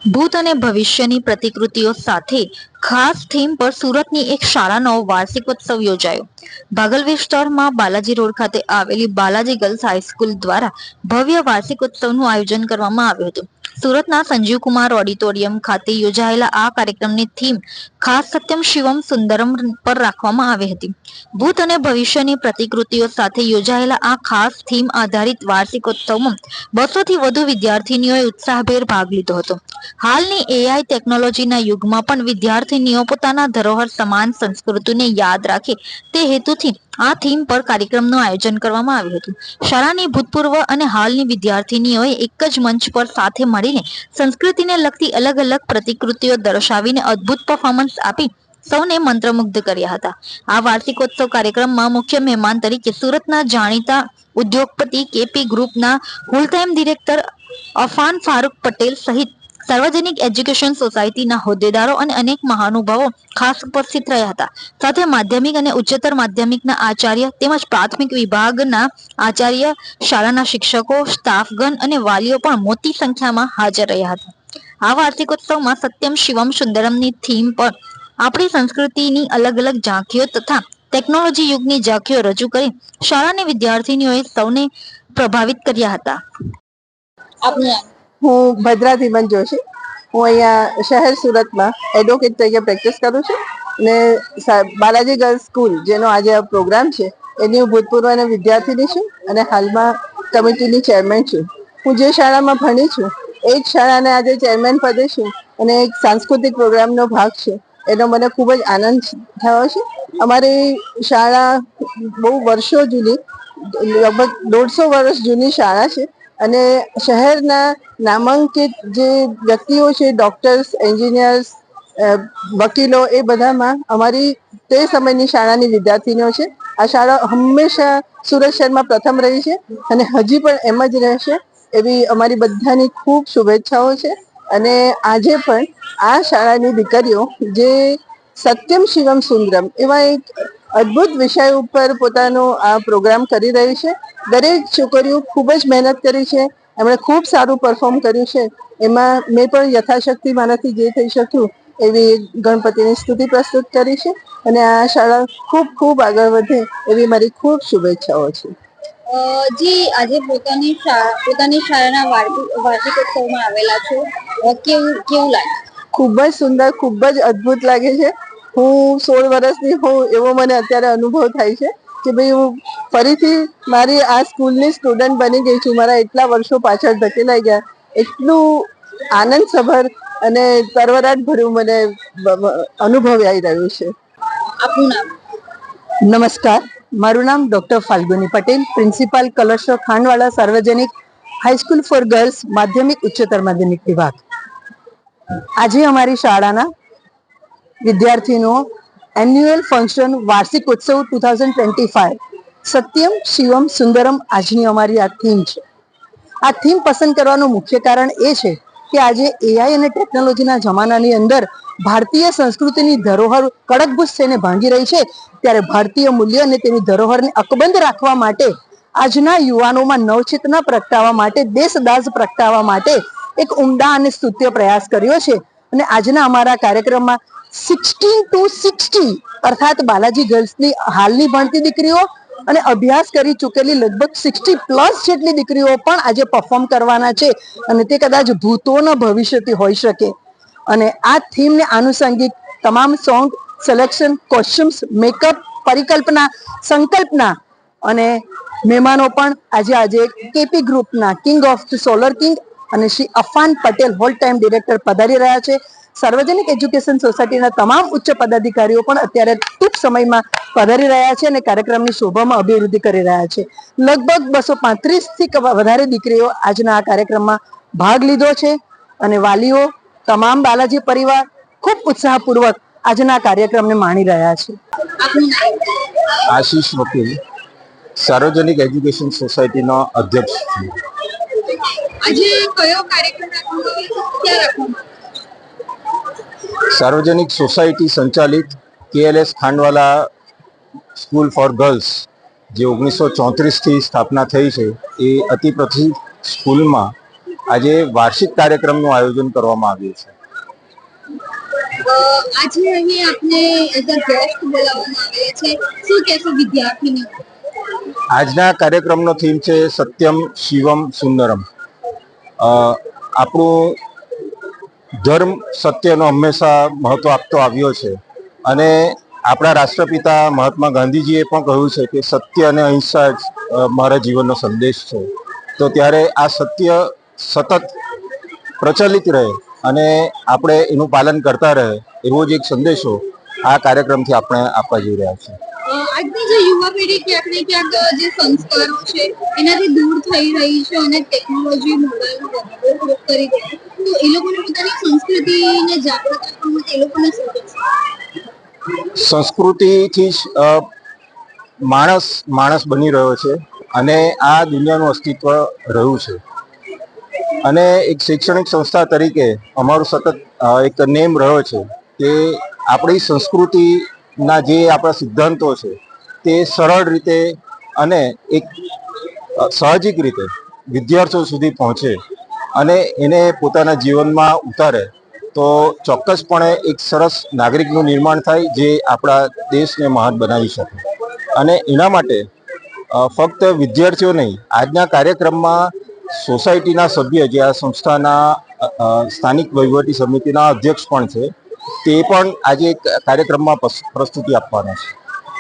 ભૂત અને ભવિષ્યની પ્રતિકૃતિઓ સાથે ખાસ થીમ પર સુરતની એક શાળાનો વાર્ષિકોત્સવ યોજાયો. ભાગલ વિસ્તારમાં બાલાજી રોડ ખાતે આવેલી બાલાજી ગર્લ્સ હાઈસ્કૂલ દ્વારા ભવ્ય વાર્ષિકોત્સવનું આયોજન કરવામાં આવ્યું હતું. સુરતના સંજીવકુમાર ઓડિટોરિયમ ખાતે યોજાયેલા આ કાર્યક્રમની થીમ ખાસ સત્યમ શિવમ સુંદરમ પર રાખવામાં આવી હતી. ભૂત અને ભવિષ્યની પ્રતિકૃતિઓ સાથે યોજાયેલા આ ખાસ થીમ આધારિત વાર્ષિકોત્સવમાં 200 થી વધુ વિદ્યાર્થીનીઓએ ઉત્સાહભેર ભાગ લીધો હતો. હાલની એઆઈ ટેકનોલોજીના યુગમાં પણ વિદ્યાર્થીનીઓ પોતાના ધરોહર સમાન સંસ્કૃતિને યાદ રાખે તે હેતુથી આ થીમ પર કાર્યક્રમનું આયોજન કરવામાં આવ્યું હતું. શાળાની ભૂતપૂર્વ અને હાલની વિદ્યાર્થીનીઓએ એક જ મંચ પર સાથે મળીને સંસ્કૃતિને લગતી અલગ અલગ પ્રતિકૃતિઓ દર્શાવીને અદ્ભુત પરફોર્મન્સ આપી સૌને મંત્રમુગ્ધ કર્યા હતા. આ વાર્ષિકોત્સવ કાર્યક્રમમાં મુખ્ય મહેમાન તરીકે સુરતના જાણીતા ઉદ્યોગપતિ કેપી ગ્રુપના full time director Afan Farooq Patel સહિત સાર્વજનિક એજ્યુકેશન સોસાયટીના હોદ્દેદારો અને અનેક મહાનુભાવો ખાસ ઉપસ્થિત રહ્યા હતા. સાથે માધ્યમિક અને ઉચ્ચતર માધ્યમિકના આચાર્ય તેમજ પ્રાથમિક વિભાગના આચાર્ય, શાળાના શિક્ષકો, સ્ટાફગણ અને વાલીઓ પણ મોટી સંખ્યામાં હાજર રહ્યા હતા. આ વાર્ષિકોત્સવમાં સત્યમ શિવમ સુંદરમની થીમ પર આપણી સંસ્કૃતિની અલગ અલગ ઝાંખીઓ તથા ટેકનોલોજી યુગની ઝાંખીઓ રજૂ કરી શાળાની વિદ્યાર્થીનીઓએ સૌને પ્રભાવિત કર્યા હતા. હું ભદ્રા ધીમન જોશી. હું અહીંયા શહેર સુરતમાં એડવોકેટ તરીકે પ્રેક્ટિસ કરું છું અને બાલાજી ગર્લ્સ સ્કૂલ જેનો આજે આ પ્રોગ્રામ છે એની હું ભૂતપૂર્વ અને વિદ્યાર્થીની છું અને હાલમાં કમિટીની ચેરમેન છું. હું જે શાળામાં ભણી છું એ જ શાળાને આજે ચેરમેન પદે છું અને એક સાંસ્કૃતિક પ્રોગ્રામનો ભાગ છે. એનો મને ખૂબ જ આનંદ થયો છે. અમારી શાળા બહુ વર્ષો જૂની, લગભગ 150 વર્ષ જૂની શાળા છે અને શહેરના નામાંકિત જે વ્યક્તિઓ છે, ડોક્ટર્સ, એન્જિનિયર્સ, વકીલો, એ બધામાં અમારી તે સમયની શાળાની વિદ્યાર્થીનીઓ છે. આ શાળા હંમેશા સુરત શહેરમાં પ્રથમ રહી છે અને હજી પણ એમ જ રહેશે એવી અમારી બધાની ખૂબ શુભેચ્છાઓ છે. અને આજે પણ આ શાળાની દીકરીઓ જે સત્યમ શિવમ સુંદરમ એવા એક અદ્ભુત વિષય ઉપર પોતાનો આ પ્રોગ્રામ કરી રહી છે. દરેક છોકરીઓ ખૂબ જ મહેનત કરી છે. એમણે ખૂબ સારું પરફોર્મ કર્યું છે. એમાં મેં પણ યથાશક્તિ મારાથી જે થઈ શક્યું એવી ગણપતિની સ્તુતિ પ્રસ્તુત કરી છે અને આ શાળા ખૂબ ખૂબ આગળ વધે એવી મારી ખૂબ શુભેચ્છાઓ છે. જી, આજે પોતાની શાળાના વાર્ષિકોત્સવમાં આવેલા છો, કેવું લાગે? ખૂબ જ સુંદર, ખૂબ જ અદ્ભુત લાગે છે. હું 16 વર્ષની હોઉં એવો મને અત્યારે અનુભવ થાય છે કે ભાઈ હું ફરીથી મારી આ સ્કૂલની સ્ટુડન્ટ બની ગઈ છું. મારા એટલા વર્ષો પાછળ ધકેલાઈ ગયા. એટલું આનંદસભર અને તરવરાટ ભર્યું મને અનુભવાઈ રહ્યું છે. આપનું નામ? નમસ્કાર, મારું નામ ડોક્ટર ફાલ્ગુની પટેલ, પ્રિન્સિપાલ કલશો ખાંડવાળા સાર્વજનિક હાઈસ્કૂલ ફોર ગર્લ્સ માધ્યમિક ઉચ્ચતર માધ્યમિક વિભાગ. આજે અમારી શાળાના વિદ્યાર્થીનો એન્યુઅલ ફંક્શન વાર્ષિક ઉત્સવ 2025 સત્યમ શિવમ સુંદરમ આજની અમારી આ થીમ છે. આ થીમ પસંદ કરવાનું મુખ્ય કારણ એ છે કે આજે એઆઈ અને ટેકનોલોજીના જમાનાની અંદર ભારતીય સંસ્કૃતિની ધરોહર કડકભૂત થઈને ભાંગી રહી છે. ત્યારે ભારતીય મૂલ્ય અને તેની ધરોહરને અકબંધ રાખવા માટે આજના યુવાનોમાં નવચેતના પ્રગટાવવા માટે, દેશદાઝ પ્રગટાવવા માટે એક ઉમદા અને સ્તુત્ય પ્રયાસ કર્યો છે. અને આજના અમારા કાર્યક્રમમાં 16 to 60 અર્થાત બાલાજી ગર્લ્સની હાલની ભણતી દીકરીઓ અને અભ્યાસ કરી ચૂકેલી લગભગ 60+ જેટલી દીકરીઓ પણ આજે પરફોર્મ કરવાના છે અને તે કદાચ ભૂતોના ભવિષ્યથી હોઈ શકે. અને આ થીમને આનુષંગિક તમામ સોંગ સિલેક્શન, કોસ્ચ્યુમ્સ, મેકઅપ, પરિકલ્પના, સંકલ્પના અને મહેમાનો પણ આજે કેપી ગ્રુપના king of the solar king અને Shri Afan Patel whole time director પધારી રહ્યા છે. સાર્વજનિક એજ્યુકેશન સોસાયટીના તમામ ઉચ્ચ પદાધિકારીઓ પણ અત્યારે ટૂંક સમયમાં પધારી રહ્યા છે અને કાર્યક્રમની શોભામાં અભિવૃદ્ધિ કરી રહ્યા છે. લગભગ 235 થી વધારે દીકરીઓ આજના આ કાર્યક્રમમાં ભાગ લીધો છે અને વાલીઓ, તમામ બાલાજી પરિવાર ખૂબ ઉત્સાહપૂર્વક આજના કાર્યક્રમને માણી રહ્યા છે. આશીષ વકીલ, સાર્વજનિક એજ્યુકેશન સોસાયટીનો અધ્યક્ષ છું. આજે કયો કાર્યક્રમ રાખવામાં? સાર્વજનિક સોસાયટી સંચાલિત કેએલએસ ખાંડવાલા સ્કૂલ ફોર ગર્લ્સ જે 1934 થી સ્થાપના થઈ છે એ અતિ પ્રસિદ્ધ સ્કૂલમાં આજે વાર્ષિક કાર્યક્રમનું આયોજન કરવામાં આવ્યું છે. આજે અહીં આપને એઝ અ ગેસ્ટ બોલાવવામાં આવ્યા છે, શું કહેશો વિદ્યાર્થીને? આજના કાર્યક્રમનો થીમ છે સત્યમ શિવમ સુંદરમ. આપણું ધર્મ સત્યનો હંમેશા મહત્વ આપતો આવ્યો છે અને આપણા રાષ્ટ્રપિતા મહાત્મા ગાંધીજીએ પણ કહ્યું છે કે સત્ય અને અહિંસા જ મારા જીવનનો સંદેશ છે. તો ત્યારે આ સત્ય સતત પ્રચલિત રહે અને આપણે એનું પાલન કરતા રહે એવો જ એક સંદેશો આ કાર્યક્રમથી આપણે આપવા જઈ રહ્યા છીએ. આજની જે યુવા પેઢી ક્યાંક ને ક્યાંક જે સંસ્કારો છે એનાથી દૂર થઈ રહી છે અને ટેકનોલોજી મોબાઈલનો વધારે ઉપયોગ કરી રહી છે, તો એ લોકોને પોતાની સંસ્કૃતિને જાગૃત કરવા માટે એ લોકોને શું કહેશો? સંસ્કૃતિથી જ માણસ બની રહ્યો છે અને આ દુનિયાનું અસ્તિત્વ રહ્યું છે. અને એક શૈક્ષણિક સંસ્થા તરીકે અમારું સતત એક નેમ રહ્યો છે કે આપણી સંસ્કૃતિના જે આપણા સિદ્ધાંતો છે તે સરળ રીતે અને એક સાહજિક રીતે વિદ્યાર્થીઓ સુધી પહોંચે અને એને પોતાના જીવનમાં ઉતારે તો ચોક્કસપણે એક સરસ નાગરિકનું નિર્માણ થાય જે આપણા દેશને મહાન બનાવી શકે. અને એના માટે ફક્ત વિદ્યાર્થીઓ નહીં, આજના કાર્યક્રમમાં સોસાયટીના સભ્ય જે આ સંસ્થાના સ્થાનિક વહીવટી સમિતિના અધ્યક્ષ પણ છે તે પણ આજે કાર્યક્રમમાં પ્રસ્તુતિ આપવાના છે.